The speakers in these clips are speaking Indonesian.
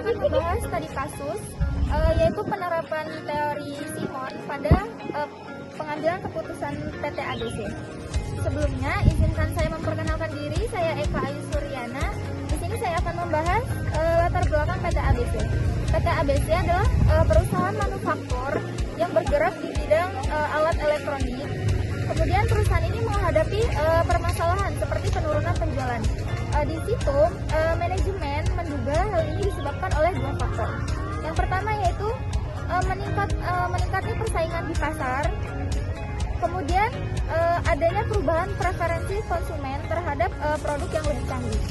akan membahas studi kasus, yaitu penerapan teori Simon pada pengambilan keputusan PT ABC. Sebelumnya, izinkan saya memperkenalkan diri. Saya Eka Ayu Suryana. Di sini saya akan membahas latar belakang PT ABC. PT ABC adalah perusahaan manufaktur yang bergerak di bidang alat elektronik. Kemudian perusahaan ini menghadapi permasalahan seperti penurunan penjualan. Di situ manajemen menduga hal ini disebabkan oleh dua faktor. Yang pertama yaitu meningkatnya persaingan di pasar. Kemudian adanya perubahan preferensi konsumen terhadap produk yang lebih canggih.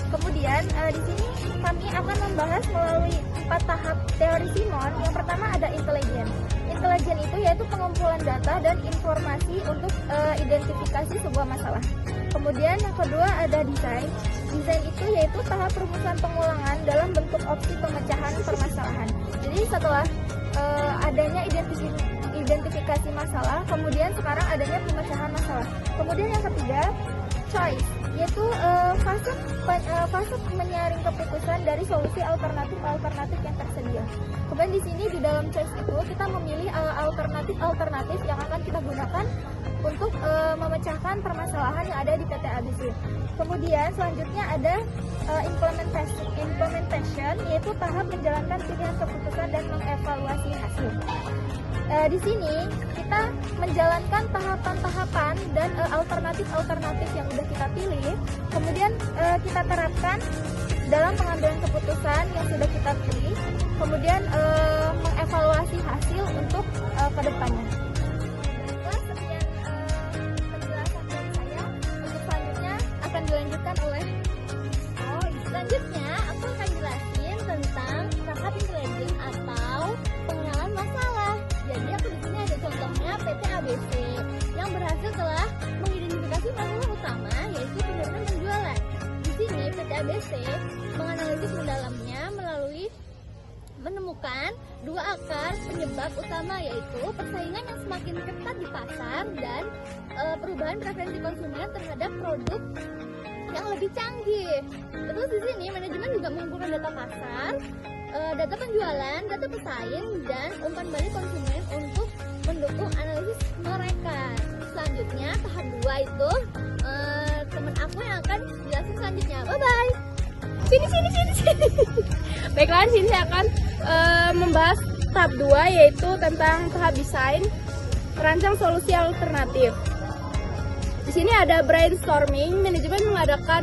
Kemudian di sini kami akan membahas melalui 4 tahap teori Simon. Yang pertama ada intelijen. Intelijen itu yaitu pengumpulan data dan informasi untuk identifikasi sebuah masalah. Kemudian yang kedua ada desain. Desain itu yaitu tahap rumusan pengulangan dalam bentuk opsi pemecahan permasalahan. Jadi setelah adanya identifikasi masalah, kemudian sekarang adanya pemecahan masalah. Kemudian yang ketiga, choice, yaitu fase menyaring keputusan dari solusi alternatif yang tersedia. Kemudian di sini di dalam choice itu kita memilih alternatif yang akan kita gunakan untuk memecahkan permasalahan yang ada di PT ABC. Kemudian selanjutnya ada implementation, yaitu tahap menjalankan pilihan keputusan dan mengevaluasi hasil. Di sini kita menjalankan tahapan-tahapan dan alternatif yang sudah kita pilih, kemudian kita terapkan dalam pengambilan keputusan yang sudah kita pilih, kemudian mengevaluasi hasil untuk kedepannya. Sekian penjelasan dari saya. Untuk selanjutnya akan dilanjutkan oleh Selanjutnya, aku akan jelasin tentang tahap intelijen atau pengenalan masalah. Jadi aku di sini ada contohnya PT ABC yang berhasil telah mengidentifikasi masalah utama, yaitu penurunan penjualan. Di sini PT ABC menganalisis mendalamnya melalui menemukan dua akar penyebab utama, yaitu persaingan yang semakin ketat di pasar dan perubahan preferensi konsumen terhadap produk yang lebih canggih. Terus di sini manajemen juga mengumpulkan data pasar, data penjualan, data pesaing, dan umpan balik konsumen untuk mendukung analisis mereka. Selanjutnya tahap 2 itu teman aku yang akan jelasin selanjutnya. Bye bye. Sini. Baiklah, di sini saya akan membahas tahap 2, yaitu tentang tahap desain, merancang solusi alternatif. Di sini ada brainstorming. Manajemen mengadakan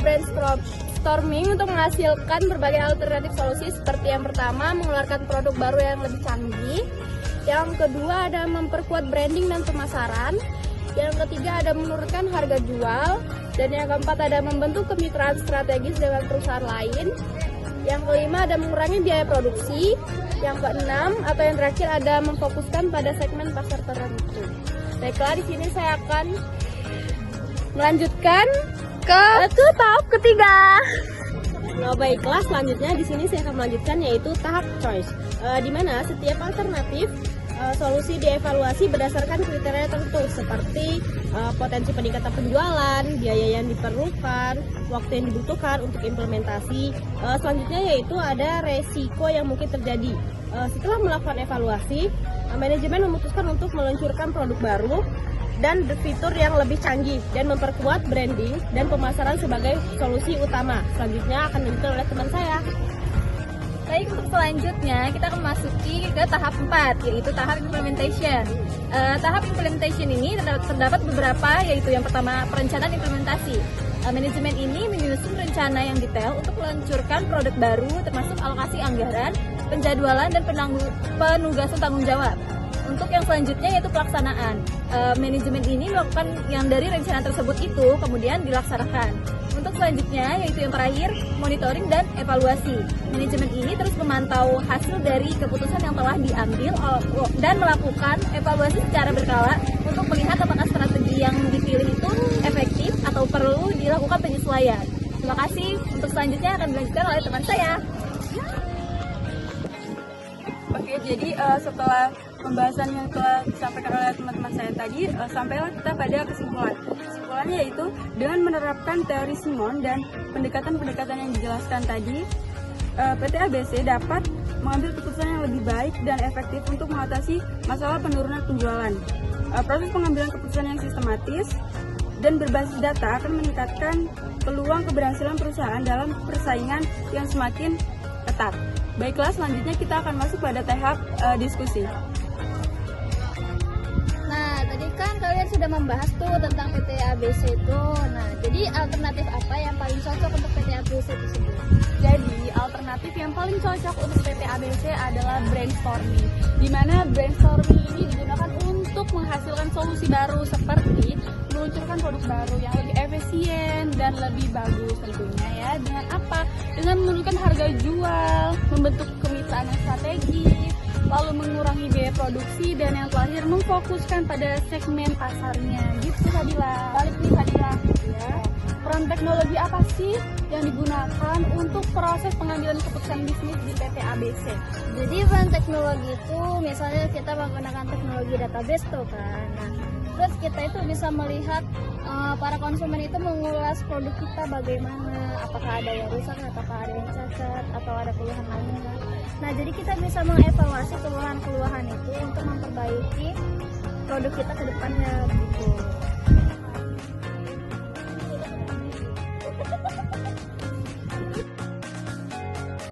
brainstorming untuk menghasilkan berbagai alternatif solusi, seperti yang pertama mengeluarkan produk baru yang lebih canggih, yang kedua ada memperkuat branding dan pemasaran, yang ketiga ada menurunkan harga jual, dan yang keempat ada membentuk kemitraan strategis dengan perusahaan lain, yang kelima ada mengurangi biaya produksi, yang keenam atau yang terakhir ada memfokuskan pada segmen pasar tertentu. Baiklah, di sini saya akan melanjutkan ke tahap ketiga. Nah, baiklah, selanjutnya di sini saya akan melanjutkan yaitu tahap choice, di mana setiap alternatif solusi dievaluasi berdasarkan kriteria tertentu seperti potensi peningkatan penjualan, biaya yang diperlukan, waktu yang dibutuhkan untuk implementasi. Selanjutnya yaitu ada resiko yang mungkin terjadi. Setelah melakukan evaluasi, manajemen memutuskan untuk meluncurkan produk baru dan fitur yang lebih canggih dan memperkuat branding dan pemasaran sebagai solusi utama. Selanjutnya akan dilanjutkan oleh teman saya. Baik, untuk selanjutnya kita akan memasuki ke tahap 4, yaitu tahap implementation. Tahap implementation ini terdapat beberapa, yaitu yang pertama perencanaan implementasi. Manajemen ini menyusun rencana yang detail untuk meluncurkan produk baru, termasuk alokasi anggaran, penjadwalan, dan penugasan tanggung jawab. Untuk yang selanjutnya yaitu pelaksanaan. Manajemen ini melakukan yang dari rencana tersebut itu kemudian dilaksanakan. Untuk selanjutnya yaitu yang terakhir, monitoring dan evaluasi. Manajemen ini terus memantau hasil dari keputusan yang telah diambil dan melakukan evaluasi secara berkala untuk melihat apakah strategi yang dipilih itu efektif atau perlu dilakukan penyesuaian. Terima kasih. Untuk selanjutnya akan dilanjutkan oleh teman saya. Oke, jadi setelah pembahasan yang telah disampaikan oleh teman-teman saya tadi, sampailah kita pada kesimpulan. Kesimpulannya yaitu dengan menerapkan teori Simon dan pendekatan-pendekatan yang dijelaskan tadi, PT ABC dapat mengambil keputusan yang lebih baik dan efektif untuk mengatasi masalah penurunan penjualan. Proses pengambilan keputusan yang sistematis dan berbasis data akan meningkatkan peluang keberhasilan perusahaan dalam persaingan yang semakin ketat. Baiklah, selanjutnya kita akan masuk pada tahap diskusi. Nah, tadi kan kalian sudah membahas tuh tentang PT ABC itu. Nah, jadi alternatif apa yang paling cocok untuk PT ABC tersebut? Jadi, alternatif yang paling cocok untuk PT ABC adalah brainstorming, di mana brainstorming ini digunakan untuk menghasilkan solusi baru seperti meluncurkan produk baru yang lebih efisien dan lebih bagus tentunya ya. Dengan apa? Dengan menurunkan harga jual, membentuk kemitraan yang strategis, lalu mengurangi biaya produksi, dan yang terakhir memfokuskan pada segmen pasarnya. Gitu Fadila. Balik nih Fadila. Ya. Peran teknologi apa sih yang digunakan untuk proses pengambilan keputusan bisnis di PT ABC? Jadi peran teknologi itu misalnya kita menggunakan teknologi database tuh kan. Nah, terus kita itu bisa melihat para konsumen itu mengulas produk kita bagaimana, apakah ada yang rusak, apakah ada yang cacat, atau ada keluhan lainnya. Nah, jadi kita bisa mengevaluasi keluhan-keluhan itu untuk memperbaiki produk kita ke depannya gitu.